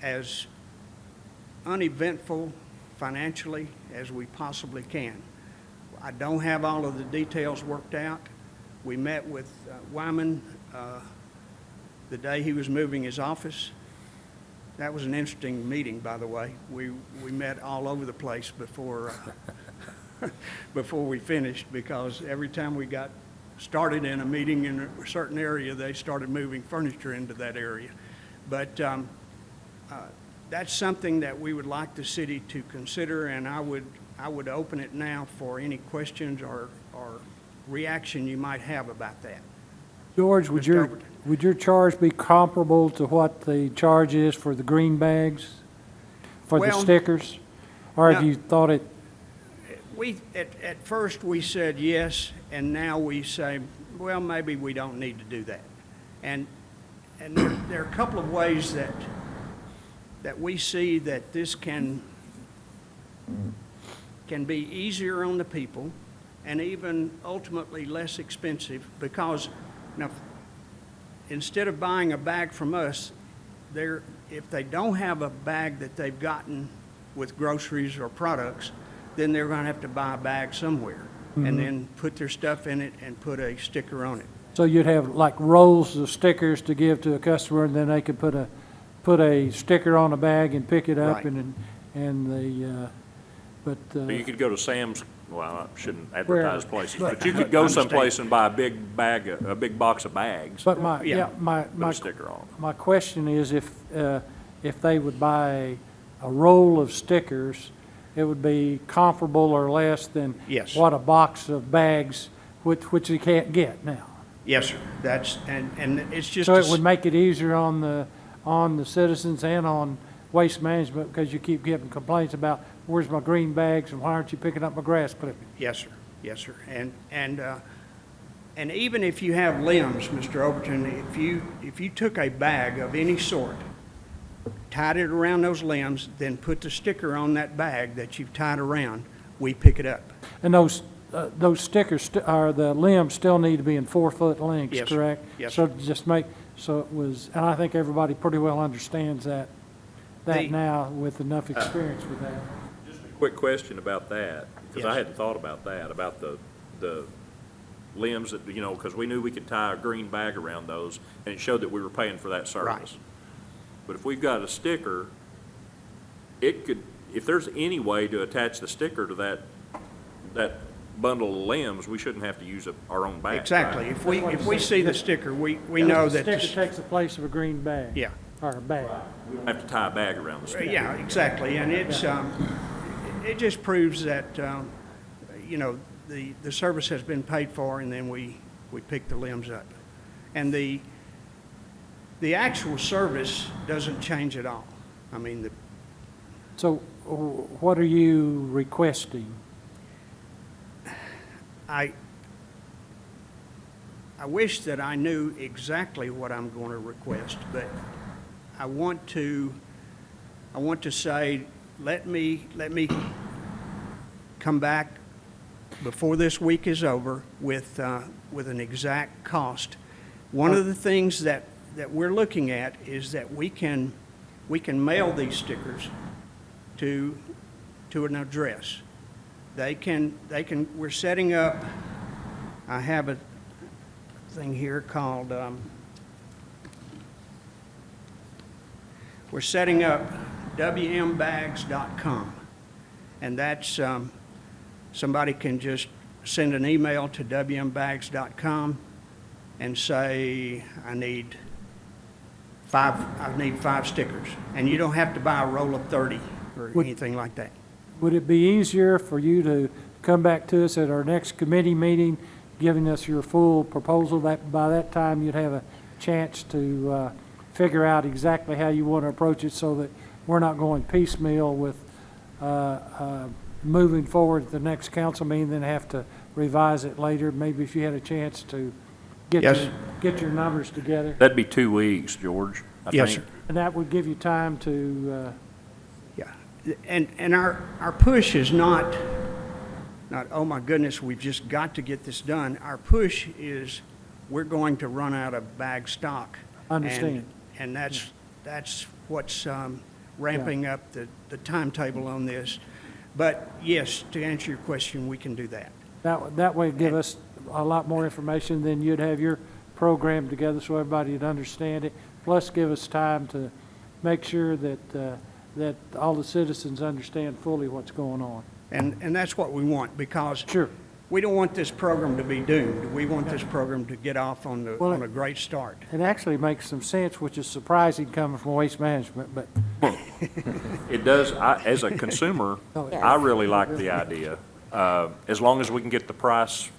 as uneventful financially as we possibly can. I don't have all of the details worked out. We met with Wyman the day he was moving his office. That was an interesting meeting, by the way. We met all over the place before we finished, because every time we got started in a meeting in a certain area, they started moving furniture into that area. But that's something that we would like the city to consider, and I would open it now for any questions or reaction you might have about that. George, would Mr. Overton. your charge be comparable to what the charge is for the green bags, for the Well, stickers? Or have no. you thought it, At first, we said yes, and now we say, well, maybe we don't need to do that. And there are a couple of ways that we see that this can be easier on the people and even ultimately less expensive, because now, instead of buying a bag from us, if they don't have a bag that they've gotten with groceries or products, then they're going to have to buy a bag somewhere and then put their stuff in it and put a sticker on it. so you'd have like rolls of stickers to give to a customer, and then they could put a sticker on a bag and pick it up, Right. but So you could go to Sam's well, I shouldn't advertise Wherever. places, but you could go someplace and buy a big bag, a big box of bags, But my, Yeah. yeah, put a sticker on. my question is if they would buy a roll of stickers, it would be comparable or less than Yes. what a box of bags, which you can't get now. Yes, sir. That's, and it's just. So a it would make it easier on the citizens and on waste management, because you keep getting complaints about, where's my green bags and why aren't you picking up my grass clippings? Yes, sir. Yes, sir. And even if you have limbs, Mr. Overton, if you took a bag of any sort, tied it around those limbs, then put the sticker on that bag that you've tied around, we pick it up. And those stickers, or the limbs still need to be in 4-foot lengths, Yes, sir. correct? Yes, So just so it was, and I think everybody pretty well understands that The- now with enough experience with that. Just a quick question about that, because I Yes. hadn't thought about that, about the limbs that, you know, because we knew we could tie a green bag around those, and it showed that we were paying for that service. But if we've got a sticker, it could, if there's any way to attach the sticker to that bundle of limbs, we shouldn't have to use our own bag. Exactly. right? If we see the sticker, we know that. The sticker takes the place of a green bag. Yeah. Or a bag. We don't have to tie a bag around the sticker. Yeah, exactly, and it's, it just proves that, you know, the service has been paid for, and then we pick the limbs up. And the actual service doesn't change at all. I mean, So what are you requesting? I wish that I knew exactly what I'm going to request, but I want to say, let me come back before this week is over with an exact cost. One of the things that we're looking at is that we can mail these stickers to an address. We're setting up, I have a thing here called, we're setting up wmbags.com. And that's, somebody can just send an email to wmbags.com and say, I need 5 stickers. And you don't have to buy a roll of 30 or anything like that. Would it be easier for you to come back to us at our next committee meeting, giving us your full proposal, that by that time you'd have a chance to figure out exactly how you want to approach it, so that we're not going piecemeal with moving forward at the next council meeting, then have to revise it later? Maybe if you had a chance to get Yes. get your numbers together. That'd be 2 weeks, George, I Yes, think. sir. And that would give you time to, Yeah, and our push is not, oh my goodness, we've just got to get this done. Our push is, we're going to run out of bag stock. Understand. And that's what's ramping up the timetable on this. But yes, to answer your question, we can do that. that way give us a lot more information, then you'd have your program together so everybody would understand it, plus give us time to make sure that that all the citizens understand fully what's going on. And that's what we want, because Sure. we don't want this program to be doomed. We want this program to get off on a great start. It actually makes some sense, which is surprising coming from Waste Management, but It does, as a consumer, Yes. I really like the idea, as long as we can get the price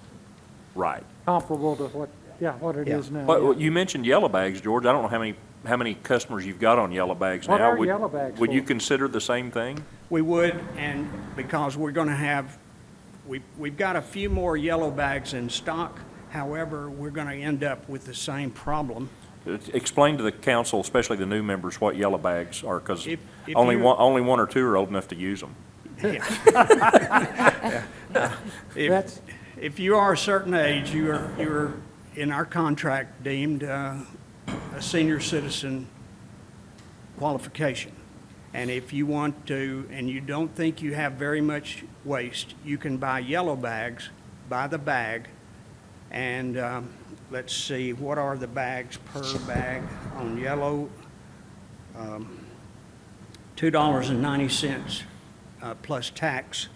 right. comparable to what it Yeah. is now. Well, yeah. you mentioned yellow bags, George. I don't know how many customers you've got on yellow bags now. What are Would- yellow bags Would you for? consider the same thing? We would, and because we're going to have, we've got a few more yellow bags in stock. However, we're going to end up with the same problem. Explain to the council, especially the new members, what yellow bags are, because If only you- one or two are old enough to use them. That's- If you are a certain age, you're in our contract deemed a senior citizen qualification. And if you want to, and you don't think you have very much waste, you can buy yellow bags by the bag. And let's see, what are the bags per bag on yellow? $2.90 plus tax.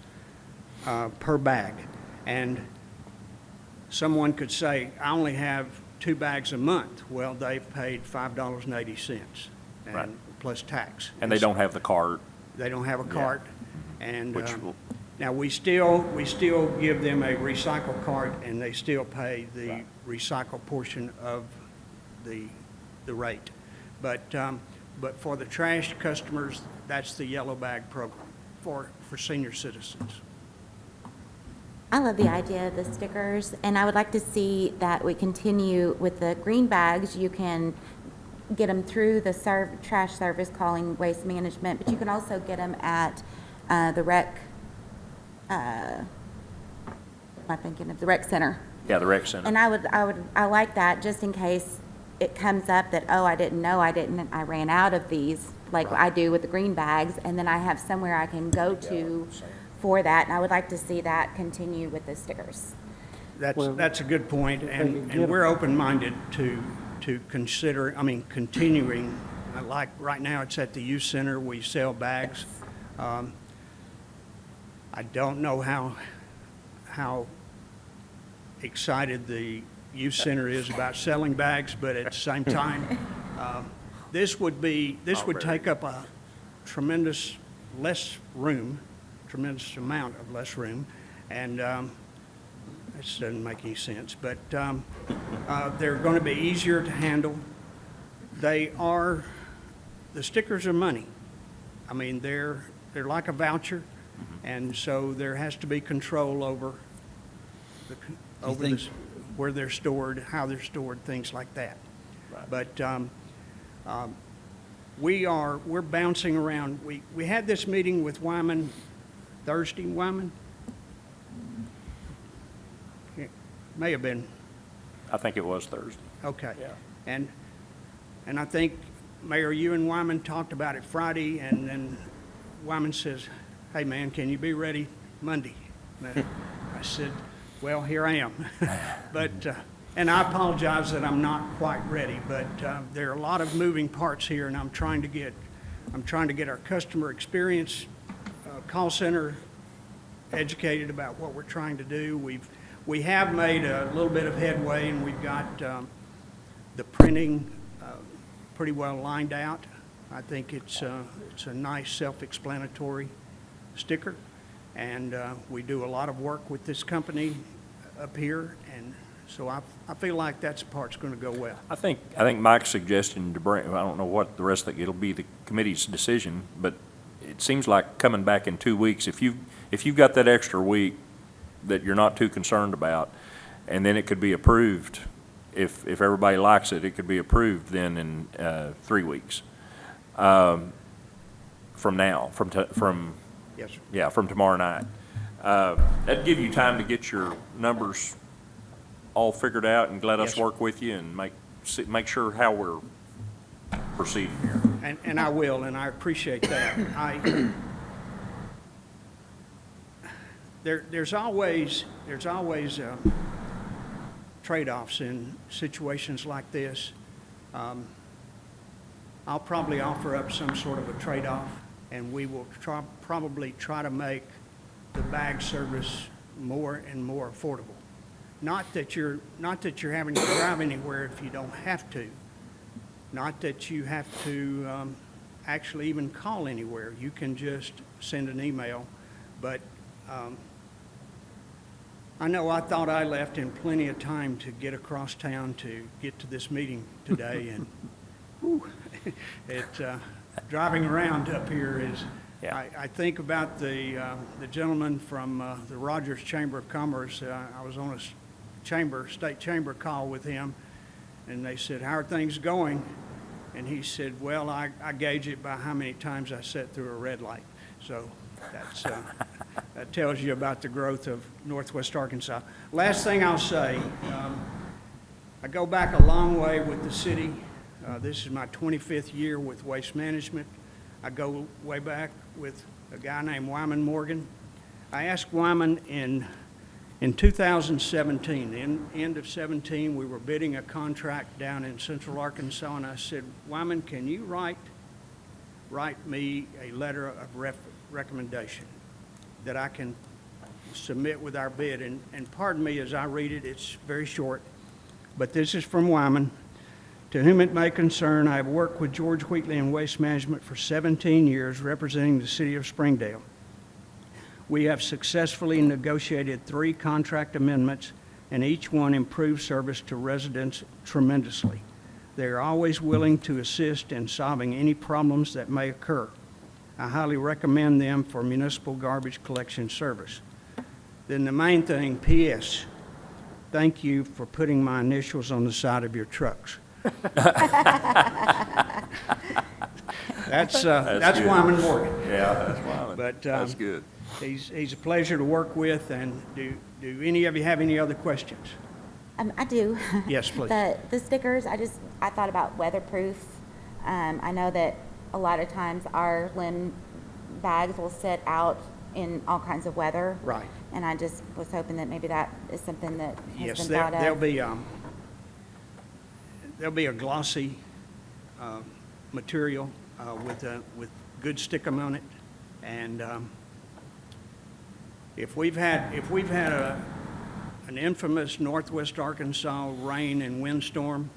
per bag. And someone could say, I only have 2 bags a month. Well, they've paid $5.80 Right. plus tax. And they don't have the cart. They don't have a cart. And Which now we still give them a recycle cart, and they still pay the Right. recycle portion of the rate. But for the trash customers, that's the yellow bag program for senior citizens. I love the idea of the stickers, and I would like to see that we continue with the green bags. You can get them through the trash service calling Waste Management, but you can also get them at the rec, what am I thinking of, the rec center. Yeah, the rec center. And I like that, just in case it comes up that, oh, I didn't know, I ran out of these, like I do with the green bags, and then I have somewhere I can go to for that, and I would like to see that continue with the stickers. That's a good point, they can get and we're open-minded to consider, continuing. Like, right now, it's at the youth center, we sell bags. I don't know how excited the youth center is about selling bags, but at the same time, this would take up a tremendous amount of less room, and this doesn't make any sense, but they're going to be easier to handle. The stickers are money. They're like a voucher, and so there has to be control over where they're stored, how they're stored, things like that. Right. But we're bouncing around. We had this meeting with Wyman Thursday. Wyman? It may have been. I think it was Thursday. Okay. Yeah. And I think, Mayor, you and Wyman talked about it Friday, and then Wyman says, hey, man, can you be ready Monday? And I said, well, here I am. But, and I apologize that I'm not quite ready, but there are a lot of moving parts here, and I'm trying to get our customer experience call center educated about what we're trying to do. We have made a little bit of headway, and we've got the printing pretty well lined out. I think it's a nice self-explanatory sticker, and we do a lot of work with this company up here, and so I feel like that part's going to go well. I think Mike's suggestion to bring, I don't know what the rest of it'll be the committee's decision, but it seems like coming back in 2 weeks, if you've got that extra week that you're not too concerned about, and then it could be approved, if everybody likes it, it could be approved then in 3 weeks from now, Yes, sir. yeah, from tomorrow night. That'd give you time to get your numbers all figured out and let us Yes, sir. work with you and make sure how we're proceeding here. And I will, and I appreciate that. There's always trade-offs in situations like this. I'll probably offer up some sort of a trade-off, and we will probably try to make the bag service more and more affordable. Not that you're having to drive anywhere if you don't have to. Not that you have to actually even call anywhere. You can just send an email. But I know I thought I left in plenty of time to get across town to get to this meeting today, and whew, driving around up here is. Yeah. I think about the gentleman from the Rogers Chamber of Commerce. I was on a state chamber call with him, and they said, how are things going? And he said, well, I gauge it by how many times I sat through a red light. So that tells you about the growth of Northwest Arkansas. Last thing I'll say, I go back a long way with the city. This is my 25th year with Waste Management. I go way back with a guy named Wyman Morgan. I asked Wyman in 2017, the end of 17, we were bidding a contract down in Central Arkansas, and I said, Wyman, can you write me a letter of recommendation that I can submit with our bid. And pardon me as I read it, it's very short, but this is from Wyman. To whom it may concern, I have worked with George Wheatley in Waste Management for 17 years, representing the city of Springdale. We have successfully negotiated 3 contract amendments, and each one improves service to residents tremendously. They are always willing to assist in solving any problems that may occur. I highly recommend them for municipal garbage collection service. Then the main thing, P.S., thank you for putting my initials on the side of your trucks. That's good. Wyman Morgan. Yeah, that's Wyman. But That's good. he's a pleasure to work with. And do any of you have any other questions? I do. Yes, please. The stickers, I thought about weatherproof. I know that a lot of times our limb bags will sit out in all kinds of weather. Right. And I just was hoping that maybe that is something that has Yes, been thought of. there'll be a glossy material with good stickum on it. And if we've had an infamous Northwest Arkansas rain and windstorm,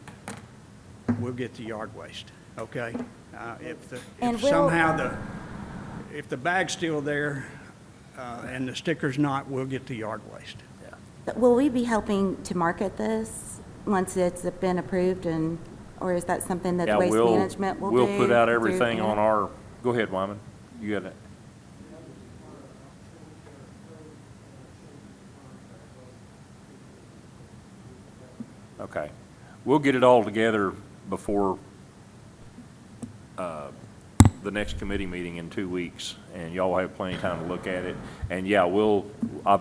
we'll get the yard waste, okay? And If we'll- somehow if the bag's still there and the sticker's not, we'll get the yard waste. Will we be helping to market this once it's been approved, or is that something that Yeah, Waste Management will do? we'll put out through everything on Anna? our, go ahead, Wyman. You got it. Okay. We'll get it all together before the next committee meeting in 2 weeks, and y'all will have plenty of time to look at it. And yeah, we'll have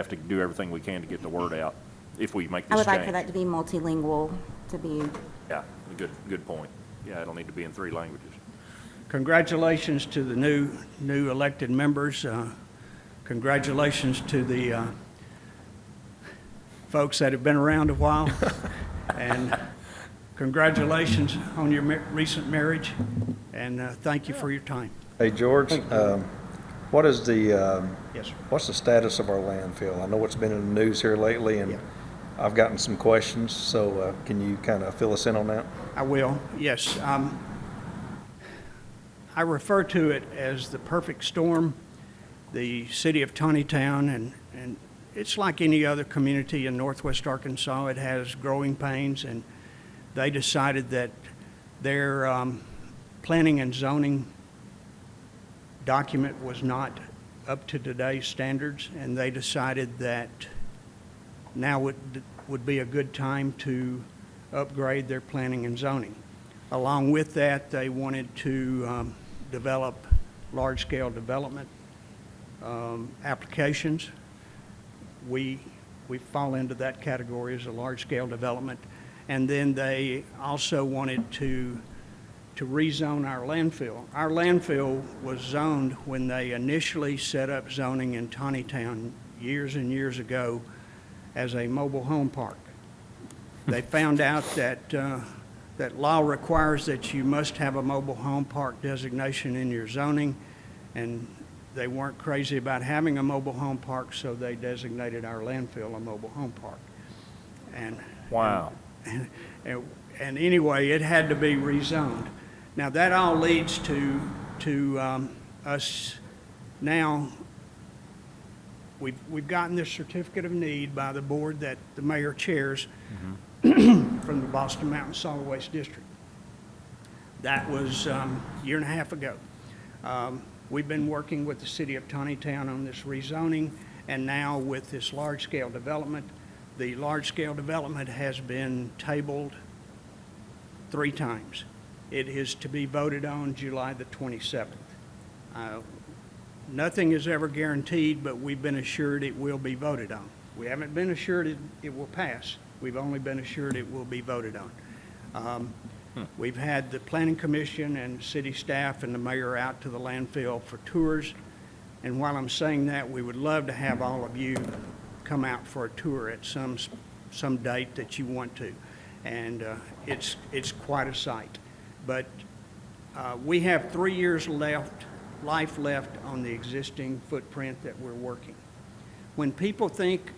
to do everything we can to get the word out if we make this I change. would like for that to be multilingual, to be, Yeah, good point. Yeah, it'll need to be in 3 languages. Congratulations to the new elected members. Congratulations to the folks that have been around a while. And congratulations on your recent marriage. And thank you for your time. Hey, George, what is the, Yes, sir. what's the status of our landfill? I know it's been in the news here lately, and Yeah. I've gotten some questions, so can you kind of fill us in on that? I will, yes. I refer to it as the perfect storm. The city of Tawnytown, and it's like any other community in northwest Arkansas. It has growing pains, and they decided that their planning and zoning document was not up to today's standards, and they decided that now would be a good time to upgrade their planning and zoning. Along with that, they wanted to develop large-scale development applications. We fall into that category as a large-scale development. And then they also wanted to rezone our landfill. Our landfill was zoned when they initially set up zoning in Tawnytown years and years ago as a mobile home park. They found out that that law requires that you must have a mobile home park designation in your zoning, and they weren't crazy about having a mobile home park, so they designated our landfill a mobile home park. And Wow. and anyway, it had to be rezoned. Now, that all leads to us now, we've gotten this certificate of need by the board that the mayor chairs from the Boston Mountain Solid Waste District. That was a year and a half ago. We've been working with the city of Tawnytown on this rezoning, and now with this large-scale development. The large-scale development has been tabled 3 times. It is to be voted on July the 27th. Nothing is ever guaranteed, but we've been assured it will be voted on. We haven't been assured it will pass. We've only been assured it will be voted on. We've had the Planning Commission and city staff and the mayor out to the landfill for tours. And while I'm saying that, we would love to have all of you come out for a tour at some date that you want to. And it's quite a sight. But we have 3 years life left on the existing footprint that we're working. when people think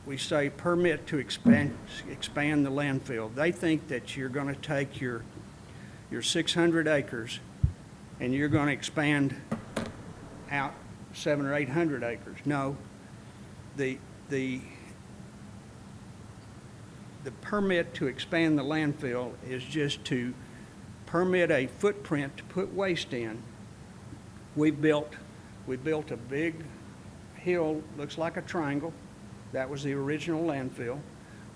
we say permit to expand the landfill, they think that you're going to take your 600 acres and you're going to expand out 700 or 800 acres. No, the permit to expand the landfill is just to permit a footprint to put waste in. We built a big hill, looks like a triangle. That was the original landfill.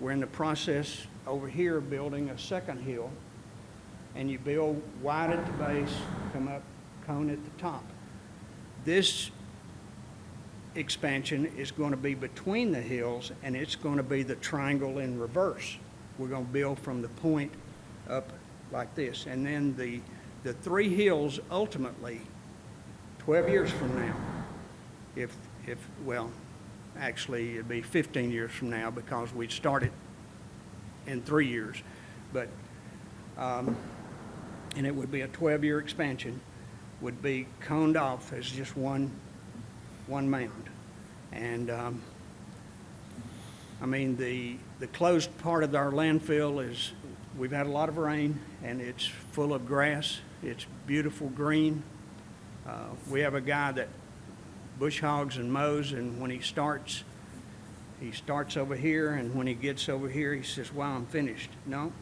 We're in the process over here of building a second hill, and you build wide at the base, come up cone at the top. This expansion is going to be between the hills, and it's going to be the triangle in reverse. We're going to build from the point up like this. And then the three hills ultimately, 12 years from now, well, actually it'd be 15 years from now because we'd started in 3 years. But, and it would be a 12-year expansion, would be coned off as just one mound. And I mean, the closed part of our landfill is, we've had a lot of rain and it's full of grass. It's beautiful green. We have a guy that bush hogs and mows, and when he starts over here, and when he gets over here, he says, "Wow, I'm finished." No,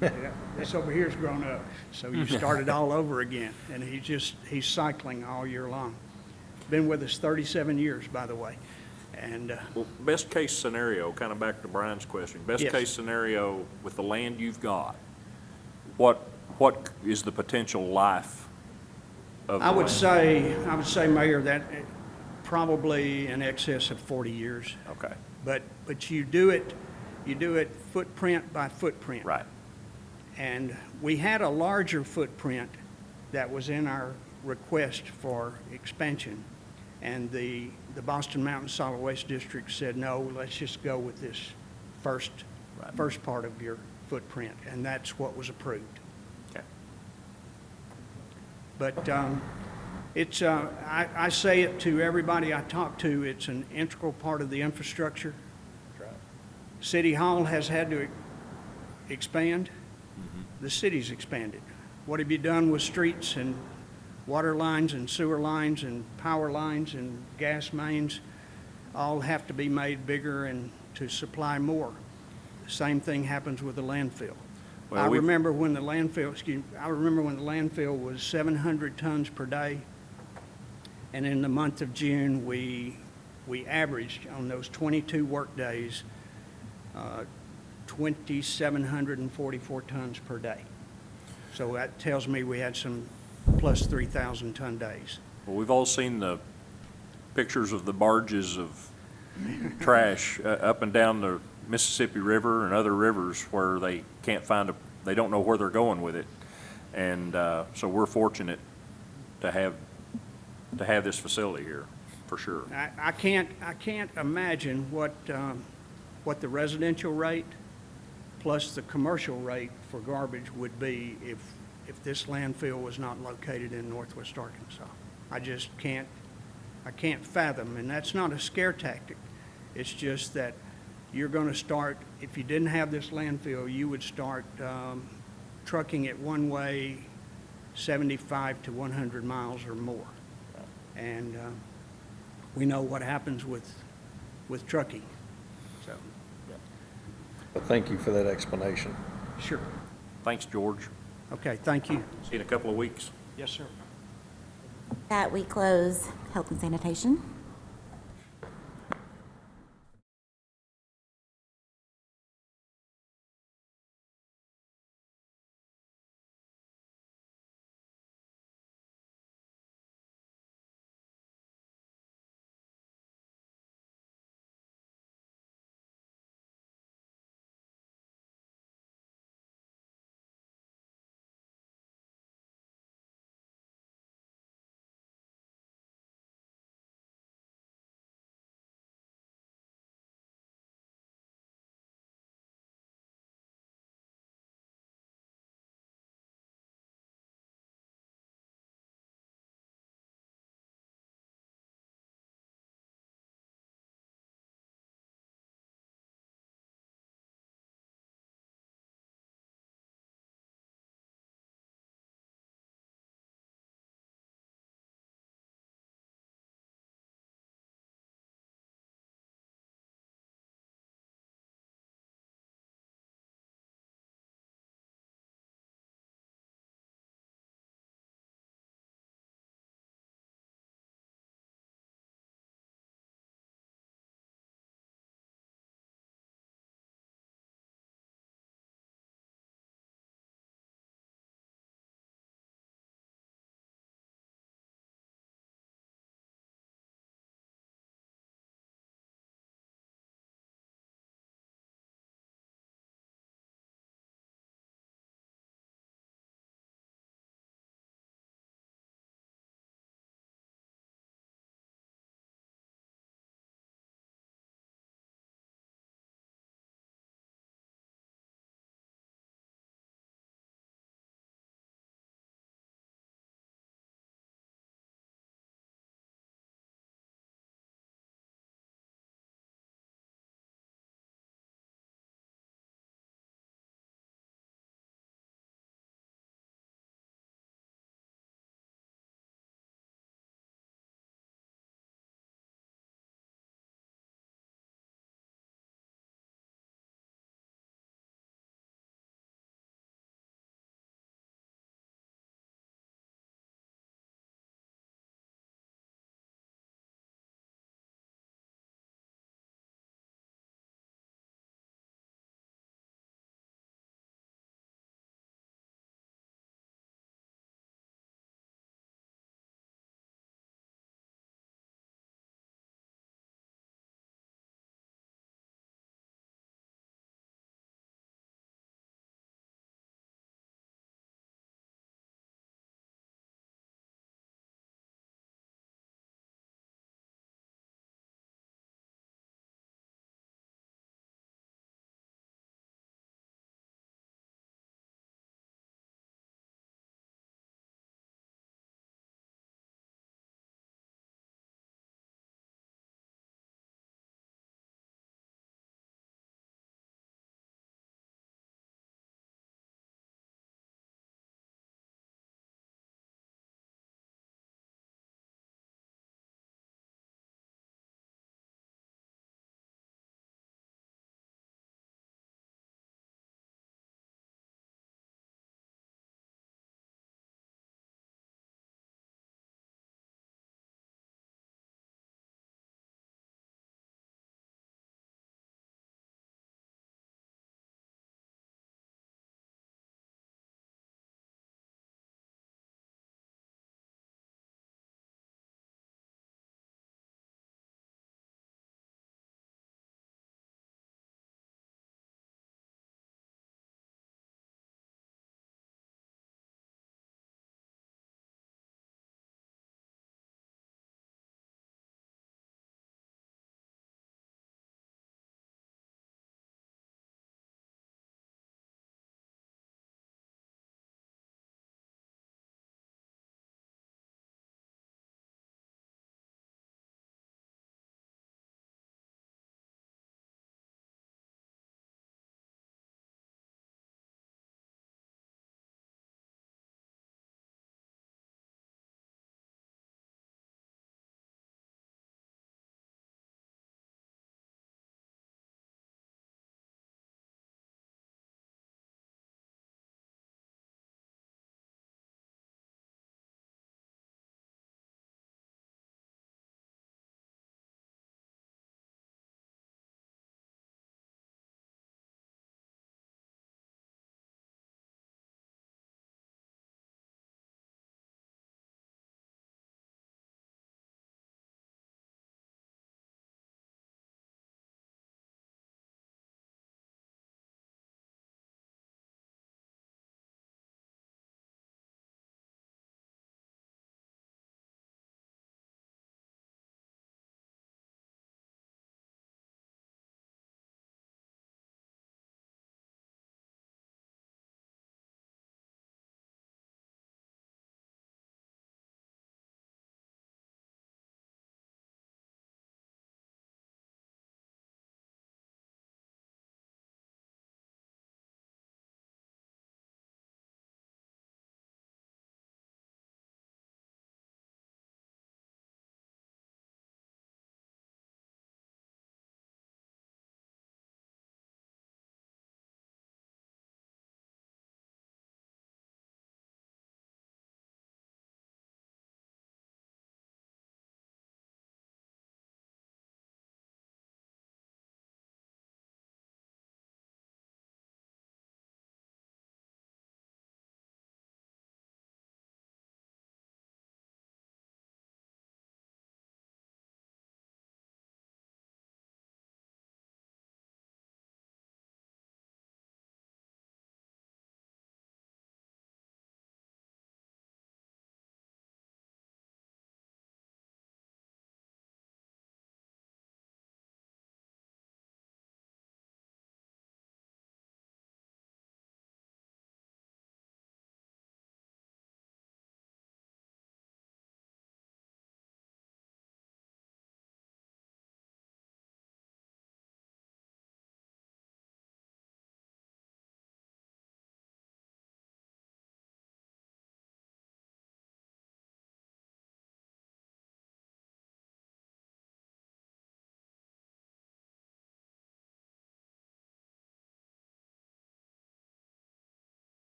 this over here's grown up, so you start it all over again. And he's cycling all year long. Been with us 37 years, by the way. And Well, best case scenario, kind of back to Brian's question, best Yes. case scenario with the land you've got, what is the potential life of the I would land? say, Mayor, that probably in excess of 40 years. Okay, But you do it footprint by footprint. right. And we had a larger footprint that was in our request for expansion. And the Boston Mountain Solid Waste District said, no, let's just go with this first part of your footprint. And that's what was approved. Okay. But it's, I say it to everybody I talk to, it's an integral part of the infrastructure. City Hall has had to expand. The city's expanded. What have you done with streets and water lines and sewer lines and power lines and gas mains? All have to be made bigger and to supply more. The same thing happens with the landfill. Well, I we- remember when the landfill was 700 tons per day. And in the month of June, we averaged on those 22 work days, 2,744 tons per day. So that tells me we had some plus 3,000 ton days. Well, we've all seen the pictures of the barges of trash up and down the Mississippi River and other rivers where they can't they don't know where they're going with it. And so we're fortunate to have this facility here, for sure. I can't imagine what the residential rate plus the commercial rate for garbage would be if this landfill was not located in Northwest Arkansas. I can't fathom, and that's not a scare tactic. It's just that you're going to start, if you didn't have this landfill, you would start trucking it one way 75 to 100 miles or more. And we know what happens with trucking. So, But thank you for that explanation. sure. Thanks, George. Okay, thank you. See you in a couple of weeks. Yes, sir. That we close health and sanitation.